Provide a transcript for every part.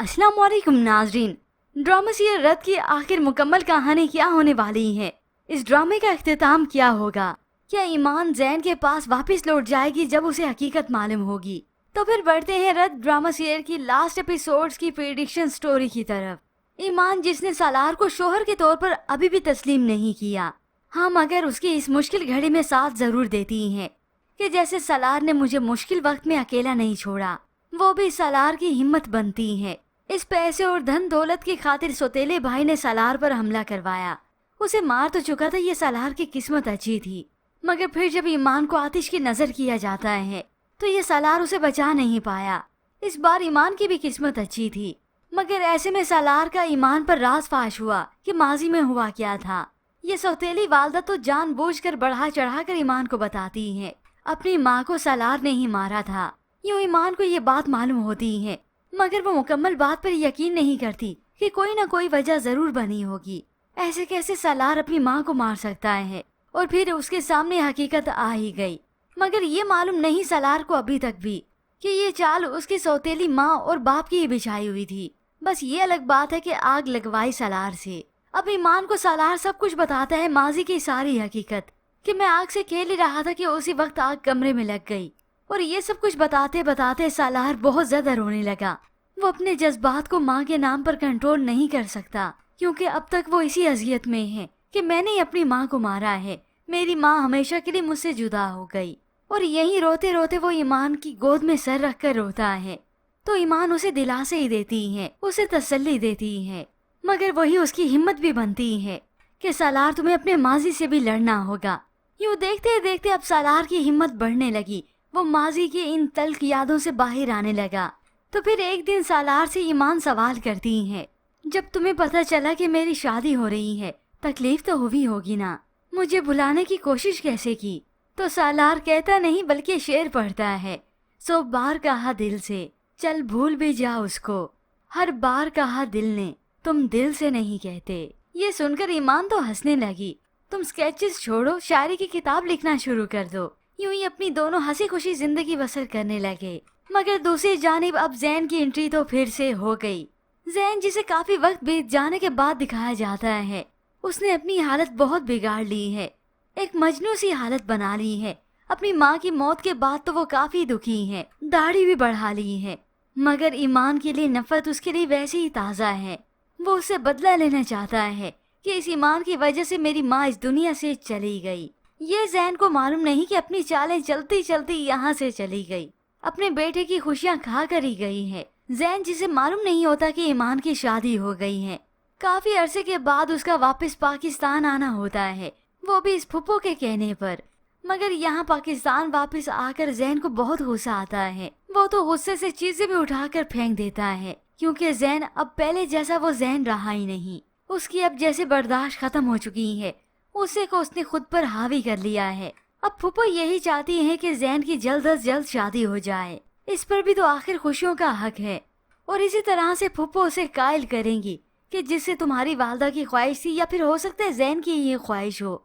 अस्सलाम वालेकुम नाजरीन। ड्रामा सीरियल रद्द की आखिर मुकम्मल कहानी क्या होने वाली है? इस ड्रामे का इख्तिताम क्या होगा? क्या ईमान जैन के पास वापस लौट जाएगी जब उसे हकीकत मालूम होगी? तो फिर बढ़ते हैं रद्द ड्रामा सीरियल की लास्ट एपिसोड्स की प्रेडिक्शन स्टोरी की तरफ। ईमान जिसने सालार को शोहर के तौर पर अभी भी तस्लीम नहीं किया, हम अगर उसकी इस मुश्किल घड़ी में साथ जरूर देती हैं कि जैसे सालार ने मुझे मुश्किल वक्त में अकेला नहीं छोड़ा, वो भी सालार की हिम्मत बनती है। इस पैसे और धन दौलत की खातिर सौतेले भाई ने सालार पर हमला करवाया। उसे मार तो चुका था, ये सालार की किस्मत अच्छी थी, मगर फिर जब ईमान को आतिश की नजर किया जाता है तो ये सालार उसे बचा नहीं पाया। इस बार ईमान की भी किस्मत अच्छी थी, मगर ऐसे में सालार का ईमान पर राज फाश हुआ कि माजी में हुआ क्या था। ये सौतेली वालदा तो जानबूझकर बढ़ा चढ़ा कर ईमान को बताती है अपनी माँ को सालार ने ही मारा था। यूँ ईमान को ये बात मालूम होती है, मगर वो मुकम्मल बात पर यकीन नहीं करती कि कोई न कोई वजह जरूर बनी होगी। ऐसे कैसे सालार अपनी माँ को मार सकता है? और फिर उसके सामने हकीकत आ ही गई, मगर ये मालूम नहीं सालार को अभी तक भी कि ये चाल उसकी सौतेली माँ और बाप की ही बिछाई हुई थी। बस ये अलग बात है कि आग लगवाई सालार से। अब ईमान को सालार सब कुछ बताता है, माजी की सारी हकीकत, कि मैं आग से खेल ही रहा था कि उसी वक्त आग कमरे में लग गई। और ये सब कुछ बताते बताते सालार बहुत ज्यादा रोने लगा। वो अपने जज्बात को माँ के नाम पर कंट्रोल नहीं कर सकता, क्योंकि अब तक वो इसी अजियत में है कि मैंने अपनी माँ को मारा है, मेरी माँ हमेशा के लिए मुझसे जुदा हो गई। और यहीं रोते रोते वो ईमान की गोद में सर रख कर रोता है, तो ईमान उसे दिलासे ही देती है, उसे तसल्ली देती है, मगर वही उसकी हिम्मत भी बनती है कि सालार तुम्हें अपने माजी से भी लड़ना होगा। यूँ देखते देखते अब सालार की हिम्मत बढ़ने लगी, वो माजी की इन तल्ख यादों से बाहर आने लगा। तो फिर एक दिन सालार से ईमान सवाल करती है, जब तुम्हें पता चला कि मेरी शादी हो रही है, तकलीफ तो हुई होगी ना? मुझे भुलाने की कोशिश कैसे की? तो सालार कहता नहीं बल्कि शेर पढ़ता है, 100 बार कहा दिल से, चल भूल भी जा उसको, हर बार कहा दिल ने, तुम दिल से नहीं कहते। ये सुनकर ईमान तो हंसने लगी। तुम स्केचेस छोड़ो, शायरी की किताब लिखना शुरू कर दो। यूं ही अपनी दोनों हंसी खुशी जिंदगी बसर करने लगे। मगर दूसरी जानिब अब जैन की एंट्री तो फिर से हो गई। जैन जिसे काफी वक्त बीत जाने के बाद दिखाया जाता है, उसने अपनी हालत बहुत बिगाड़ ली है, एक मजनू सी हालत बना ली है। अपनी माँ की मौत के बाद तो वो काफी दुखी है, दाढ़ी भी बढ़ा ली है, मगर ईमान के लिए नफरत उसके लिए वैसे ही ताज़ा है। वो उससे बदला लेना चाहता है कि इस ईमान की वजह से मेरी माँ इस दुनिया से चली गई। ये जैन को मालूम नहीं कि अपनी चालें चलती चलती यहाँ से चली गई, अपने बेटे की खुशियाँ खा कर ही गई है। जैन जिसे मालूम नहीं होता कि ईमान की शादी हो गई है। काफी अरसे के बाद उसका वापस पाकिस्तान आना होता है, वो भी इस फुप्पो के कहने पर। मगर यहाँ पाकिस्तान वापस आकर जैन को बहुत गुस्सा आता है। वो तो गुस्से से चीजें भी उठाकर फेंक देता है, क्योंकि जैन अब पहले जैसा वो जैन रहा ही नहीं। उसकी अब जैसे बर्दाश्त खत्म हो चुकी है, उसे को उसने खुद पर हावी कर लिया है। अब फुप्पो यही चाहती है कि जैन की जल्द अज जल्द शादी हो जाए, इस पर भी तो आखिर खुशियों का हक है। और इसी तरह से फुप्पो उसे कायल करेंगी कि जिससे तुम्हारी वालदा की ख्वाहिश थी, या फिर हो सकता है जैन की ये ख्वाहिश हो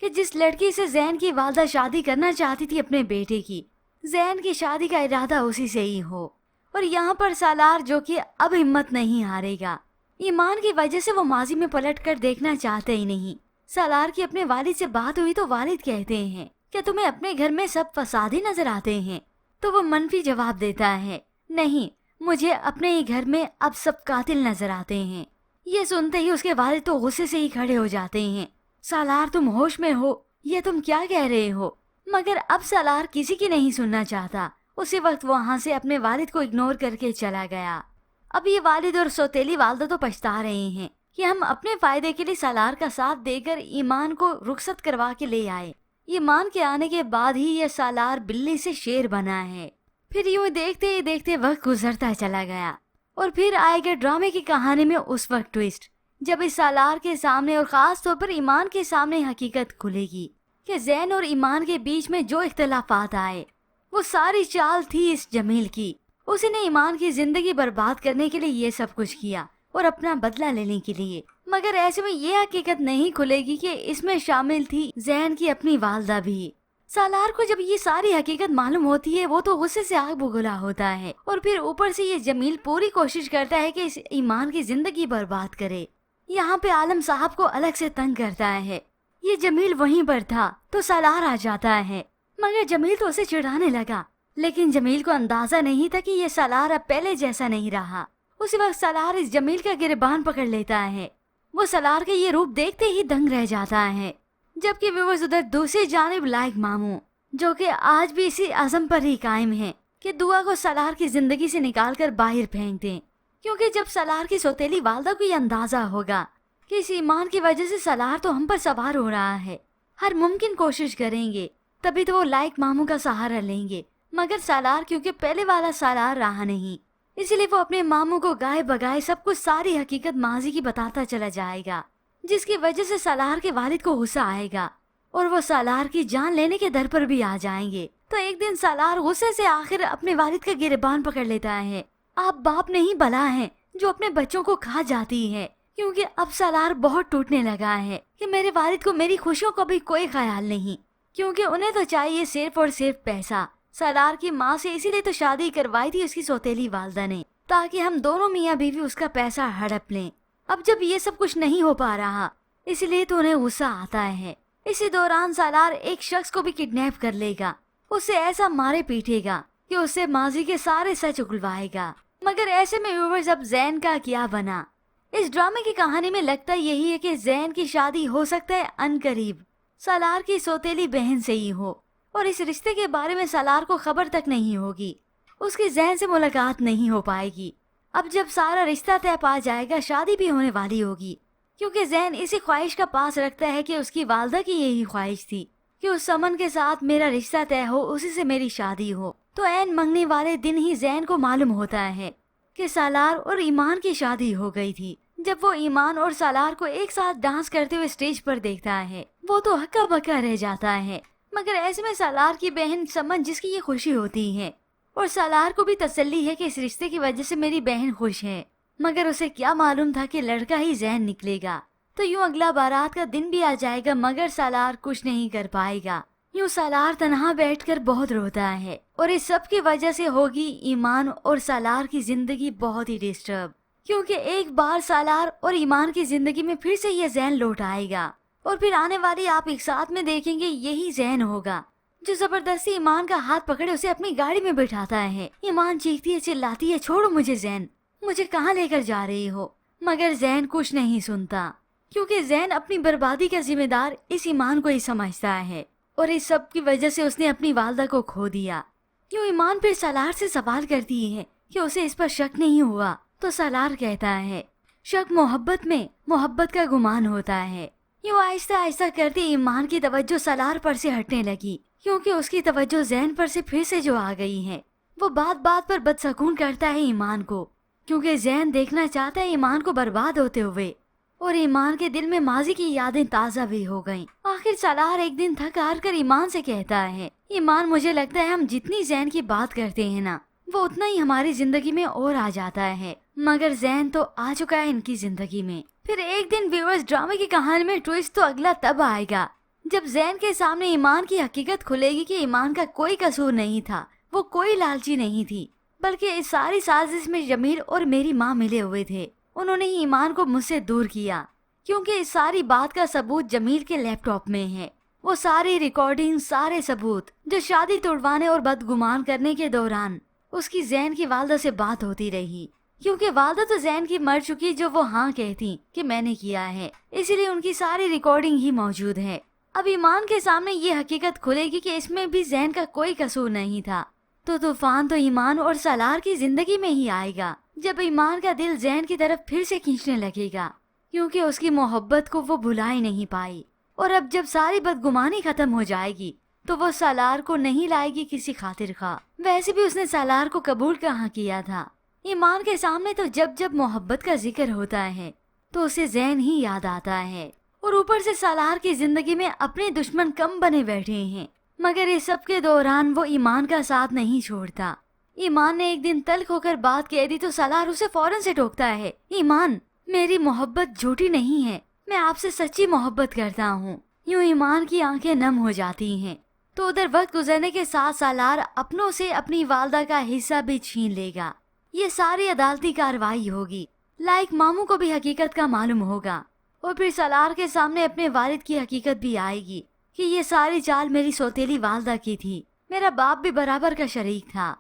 कि जिस लड़की से जैन की वालदा शादी करना चाहती थी अपने बेटे की, जैन की शादी का इरादा उसी से ही हो। और यहाँ पर सालार जो कि अब हिम्मत नहीं हारेगा, ईमान की वजह से वो माजी में पलट कर देखना चाहते ही नहीं। सालार की अपने वालिद से बात हुई तो वालिद कहते हैं कि तुम्हें अपने घर में सब फसादी नजर आते हैं? तो वो मनफी जवाब देता है, नहीं, मुझे अपने ही घर में अब सब कातिल नजर आते हैं। ये सुनते ही उसके वालिद तो गुस्से से ही खड़े हो जाते हैं। सालार तुम होश में हो? ये तुम क्या कह रहे हो? मगर अब सालार किसी की नहीं सुनना चाहता। उसी वक्त वो वहाँ से अपने वालिद को इग्नोर करके चला गया। अब ये वालिद और सौतेली वालदा तो पछता रहे हैं कि हम अपने फायदे के लिए सालार का साथ देकर ईमान को रुखसत करवा के ले आए। ईमान के आने के बाद ही ये सालार बिल्ली से शेर बना है। फिर यूं देखते ही देखते वक्त गुजरता चला गया, और फिर आएगा ड्रामे की कहानी में उस वक्त ट्विस्ट, जब इस सालार के सामने और खास तौर पर ईमान के सामने हकीकत खुलेगी कि जैन और ईमान के बीच में जो इख्तलाफात आए वो सारी चाल थी इस जमील की। उसने ईमान की जिंदगी बर्बाद करने के लिए ये सब कुछ किया और अपना बदला लेने के लिए। मगर ऐसे में ये हकीकत नहीं खुलेगी कि इसमें शामिल थी जैन की अपनी वालदा भी। सालार को जब ये सारी हकीकत मालूम होती है वो तो गुस्से से आग बबूला होता है और फिर ऊपर से ये जमील पूरी कोशिश करता है कि इस ईमान की जिंदगी बर्बाद करे। यहाँ पे आलम साहब को अलग से तंग करता है। ये जमील वहीं पर था तो सालार आ जाता है, मगर जमील तो उसे चिढ़ाने लगा, लेकिन जमील को अंदाजा नहीं था कि ये सालार अब पहले जैसा नहीं रहा। उसी वक्त सालार इस जमील का गिरबान पकड़ लेता है। वो सालार के ये रूप देखते ही दंग रह जाता है, जबकि व्यूअर्स उधर दूसरी जानिब लाइक मामू जो कि आज भी इसी अज़म पर ही कायम है कि दुआ को सालार की जिंदगी से निकाल कर बाहर फेंक दें, क्योंकि जब सालार की सौतेली वालदा को ये अंदाजा होगा कि इस ईमान की वजह से सालार तो हम पर सवार हो रहा है, हर मुमकिन कोशिश करेंगे तभी तो वो लाइक मामू का सहारा लेंगे। मगर सालार क्योंकि पहले वाला सालार रहा नहीं, इसलिए वो अपने मामू को गाए बगाए सब कुछ सारी हकीकत माजी की बताता चला जाएगा, जिसकी वजह से सालार के वालिद को गुस्सा आएगा और वो सालार की जान लेने के दर पर भी आ जाएंगे। तो एक दिन सालार गुस्से से आखिर अपने वालिद का गिरबान पकड़ लेता है। आप बाप नहीं भला है जो अपने बच्चों को खा जाती है, क्योंकि अब सालार बहुत टूटने लगा है कि मेरे वालिद को मेरी खुशियों का भी कोई ख्याल नहीं, क्योंकि उन्हें तो चाहिए सिर्फ और सिर्फ पैसा। सालार की माँ से इसीलिए तो शादी करवाई थी उसकी सौतेली वालदा ने, ताकि हम दोनों मियाँ बीवी उसका पैसा हड़प लें। अब जब ये सब कुछ नहीं हो पा रहा, इसलिए तो उन्हें गुस्सा आता है। इसी दौरान सालार एक शख्स को भी किडनैप कर लेगा, उसे ऐसा मारे पीटेगा कि उससे माजी के सारे सच उगलवाएगा। मगर ऐसे में व्यूअर्स अब जैन का क्या बना? इस ड्रामे की कहानी में लगता यही है कि जैन की शादी हो सकता है अनकरीब सालार की सौतेली बहन से ही हो, और इस रिश्ते के बारे में सालार को खबर तक नहीं होगी, उसकी जैन से मुलाकात नहीं हो पाएगी। अब जब सारा रिश्ता तय पा जाएगा, शादी भी होने वाली होगी, क्योंकि जैन इसी ख्वाहिश का पास रखता है कि उसकी वालदा की यही ख्वाहिश थी कि उस समन के साथ मेरा रिश्ता तय हो, उसी से मेरी शादी हो। तो ऐन मंगने वाले दिन ही जैन को मालूम होता है कि सालार और ईमान की शादी हो गई थी। जब वो ईमान और सालार को एक साथ डांस करते हुए स्टेज पर देखता है, वो तो हक्का बक्का रह जाता है। मगर ऐसे में सालार की बहन समन, जिसकी ये खुशी होती है, और सालार को भी तसल्ली है कि इस रिश्ते की वजह से मेरी बहन खुश है, मगर उसे क्या मालूम था कि लड़का ही जैन निकलेगा। तो यूं अगला बारात का दिन भी आ जाएगा, मगर सालार कुछ नहीं कर पाएगा। यूं सालार तन्हा बैठकर बहुत रोता है, और इस सब की वजह से होगी ईमान और सालार की जिंदगी बहुत ही डिस्टर्ब, क्योंकि एक बार सालार और ईमान की जिंदगी में फिर से ये जैन लौट आएगा, और फिर आने वाली आप एक साथ में देखेंगे यही जैन होगा जो जबरदस्ती ईमान का हाथ पकड़े उसे अपनी गाड़ी में बैठाता है। ईमान चीखती है, चिल्लाती है, छोड़ो मुझे जैन, मुझे कहाँ लेकर जा रही हो? मगर जैन कुछ नहीं सुनता, क्योंकि जैन अपनी बर्बादी का जिम्मेदार इस ईमान को ही समझता है, और इस सब की वजह से उसने अपनी वालदा को खो दिया। यूं ईमान फिर सालार से सवाल करती है कि उसे इस पर शक नहीं हुआ, तो सालार कहता है शक मोहब्बत में, मोहब्बत का गुमान होता है। यूं आहिस्ता आहिस्ता करती ईमान की तवज्जो सालार पर से हटने लगी, क्योंकि उसकी तवज्जो जैन पर से फिर से जो आ गई है। वो बात बात पर बदसकून करता है ईमान को, क्योंकि जैन देखना चाहता है ईमान को बर्बाद होते हुए, और ईमान के दिल में माजी की यादें ताज़ा भी हो गईं। आखिर सालार एक दिन थक हार कर ईमान से कहता है, ईमान मुझे लगता है हम जितनी जैन की बात करते हैं ना, वो उतना ही हमारी जिंदगी में और आ जाता है, मगर जैन तो आ चुका है इनकी जिंदगी में। फिर एक दिन व्यूअर्स ड्रामे की कहानी में ट्विस्ट तो अगला तब आएगा जब जैन के सामने ईमान की हकीकत खुलेगी कि ईमान का कोई कसूर नहीं था, वो कोई लालची नहीं थी, बल्कि इस सारी साजिश में जमील और मेरी माँ मिले हुए थे। उन्होंने ही ईमान को मुझसे दूर किया, क्योंकि इस सारी बात का सबूत जमील के लैपटॉप में है। वो सारी रिकॉर्डिंग, सारे सबूत जो शादी तोड़वाने और बदगुमान करने के दौरान उसकी जैन की वालदा से बात होती रही, क्योंकि वालदा तो जैन की मर चुकी, जो वो हाँ कहती कि मैंने किया है, इसीलिए उनकी सारी रिकॉर्डिंग ही मौजूद है। अब ईमान के सामने ये हकीकत खुलेगी कि इसमें भी जैन का कोई कसूर नहीं था, तो तूफान तो ईमान और सालार की जिंदगी में ही आएगा, जब ईमान का दिल जैन की तरफ फिर से खींचने लगेगा, क्योंकि उसकी मोहब्बत को वो भुला ही नहीं पाई। और अब जब सारी बदगुमानी खत्म हो जाएगी, तो वो सालार को नहीं लाएगी किसी खातिर खा। वैसे भी उसने सालार को कबूल कहाँ किया था। ईमान के सामने तो जब जब मोहब्बत का जिक्र होता है तो उसे जैन ही याद आता है, और ऊपर से सालार की जिंदगी में अपने दुश्मन कम बने बैठे हैं। मगर इस सब के दौरान वो ईमान का साथ नहीं छोड़ता। ईमान ने एक दिन तल्ख होकर बात कह दी तो सालार उसे फौरन से टोकता है, ईमान मेरी मोहब्बत झूठी नहीं है, मैं आपसे सच्ची मोहब्बत करता हूँ। यूं ईमान की आंखें नम हो जाती हैं। तो उधर वक्त गुजरने के साथ सालार अपनों से अपनी वालदा का हिस्सा भी छीन लेगा। ये सारी अदालती कार्रवाई होगी। लाइक मामू को भी हकीकत का मालूम होगा और फिर सालार के सामने अपने वालिद की हकीकत भी आएगी कि ये सारी चाल मेरी सौतेली वालदा की थी, मेरा बाप भी बराबर का शरीक था।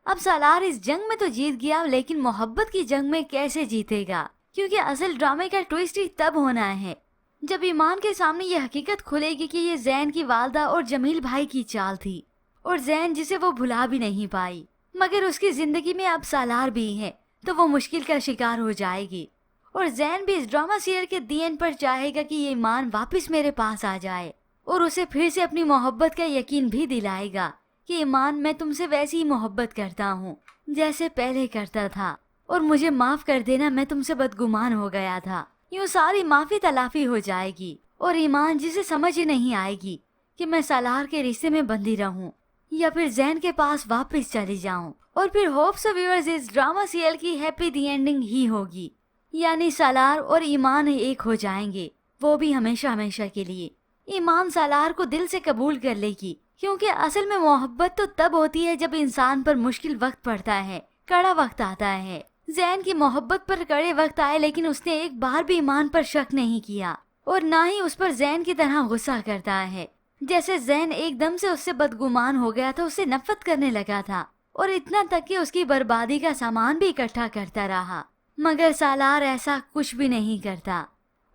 अब सालार इस जंग में तो जीत गया, लेकिन मोहब्बत की जंग में कैसे जीतेगा? क्योंकि असल ड्रामे का ट्विस्ट ही तब होना है जब ईमान के सामने ये हकीकत खुलेगी कि ये जैन की वालदा और जमील भाई की चाल थी और जैन जिसे वो भुला भी नहीं पाई। मगर उसकी जिंदगी में अब सालार भी है तो वो मुश्किल का शिकार हो जाएगी और जैन भी इस ड्रामा सीरियल के दी एंड पर चाहेगा कि ये ईमान वापस मेरे पास आ जाए और उसे फिर से अपनी मोहब्बत का यकीन भी दिलाएगा कि ईमान मैं तुमसे वैसी ही मोहब्बत करता हूँ जैसे पहले करता था और मुझे माफ कर देना, मैं तुमसे बदगुमान हो गया था। यूँ सारी माफी तलाफी हो जाएगी और ईमान जिसे समझ ही नहीं आएगी कि मैं सालार के रिश्ते में बंधी रहूं या फिर जैन के पास वापस चली जाऊं। और फिर होप सो व्यूअर्स इस ड्रामा सीरियल की हैप्पी दी एंडिंग ही होगी, यानी सालार और ईमान एक हो जाएंगे, वो भी हमेशा हमेशा के लिए। ईमान सालार को दिल से कबूल कर लेगी क्योंकि असल में मोहब्बत तो तब होती है जब इंसान पर मुश्किल वक्त पड़ता है, कड़ा वक्त आता है। जैन की मोहब्बत पर कड़े वक्त आए लेकिन उसने एक बार भी ईमान पर शक नहीं किया और ना ही उस पर जैन की तरह गुस्सा करता है। जैसे जैन एकदम से उससे बदगुमान हो गया था, उससे नफरत करने लगा था और इतना तक कि उसकी बर्बादी का सामान भी इकट्ठा करता रहा। मगर सालार ऐसा कुछ भी नहीं करता।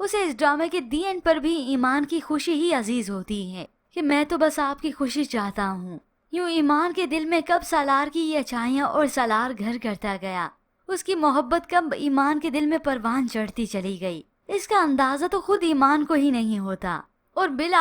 उसे इस ड्रामे के दी एंड पर भी ईमान की खुशी ही अजीज होती है कि मैं तो बस आपकी खुशी चाहता हूँ। यूँ ईमान के दिल में कब सालार की ये अच्छाइयाँ और सालार घर करता गया, उसकी मोहब्बत कब ईमान के दिल में परवान चढ़ती चली गई, इसका अंदाजा तो खुद ईमान को ही नहीं होता। और बिल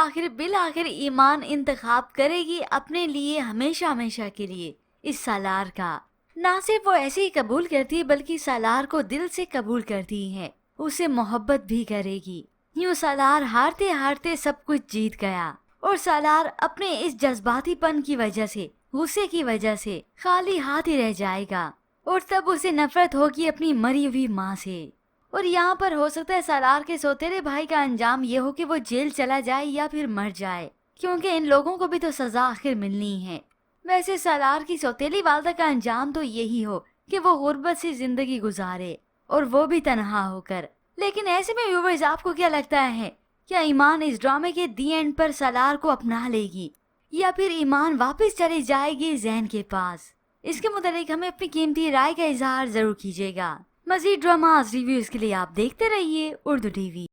आखिर ईमान इंतखाब करेगी अपने लिए हमेशा हमेशा के लिए इस सालार का। ना सिर्फ वो ऐसे ही कबूल करती है बल्कि सालार को दिल से कबूल करती है, उसे मोहब्बत भी करेगी। यूँ सालार हारते हारते सब कुछ जीत गया और सालार अपने इस जज्बातीपन की वजह से, गुस्से की वजह से खाली हाथ ही रह जाएगा और तब उसे नफरत होगी अपनी मरी हुई माँ से। और यहाँ पर हो सकता है सालार के सौतेले भाई का अंजाम ये हो कि वो जेल चला जाए या फिर मर जाए, क्योंकि इन लोगों को भी तो सजा आखिर मिलनी है। वैसे सालार की सौतेली वालदा का अंजाम तो यही हो कि वो गुर्बत से जिंदगी गुजारे और वो भी तन्हा होकर। लेकिन ऐसे में व्यूअर्स आपको क्या लगता है, क्या ईमान इस ड्रामे के दी एंड पर सालार को अपना लेगी या फिर ईमान वापस चली जाएगी जैन के पास? इसके मुताबिक हमें अपनी कीमती राय का इजहार जरूर कीजिएगा। मजीद ड्रामा रिव्यूज के लिए आप देखते रहिए उर्दू टीवी।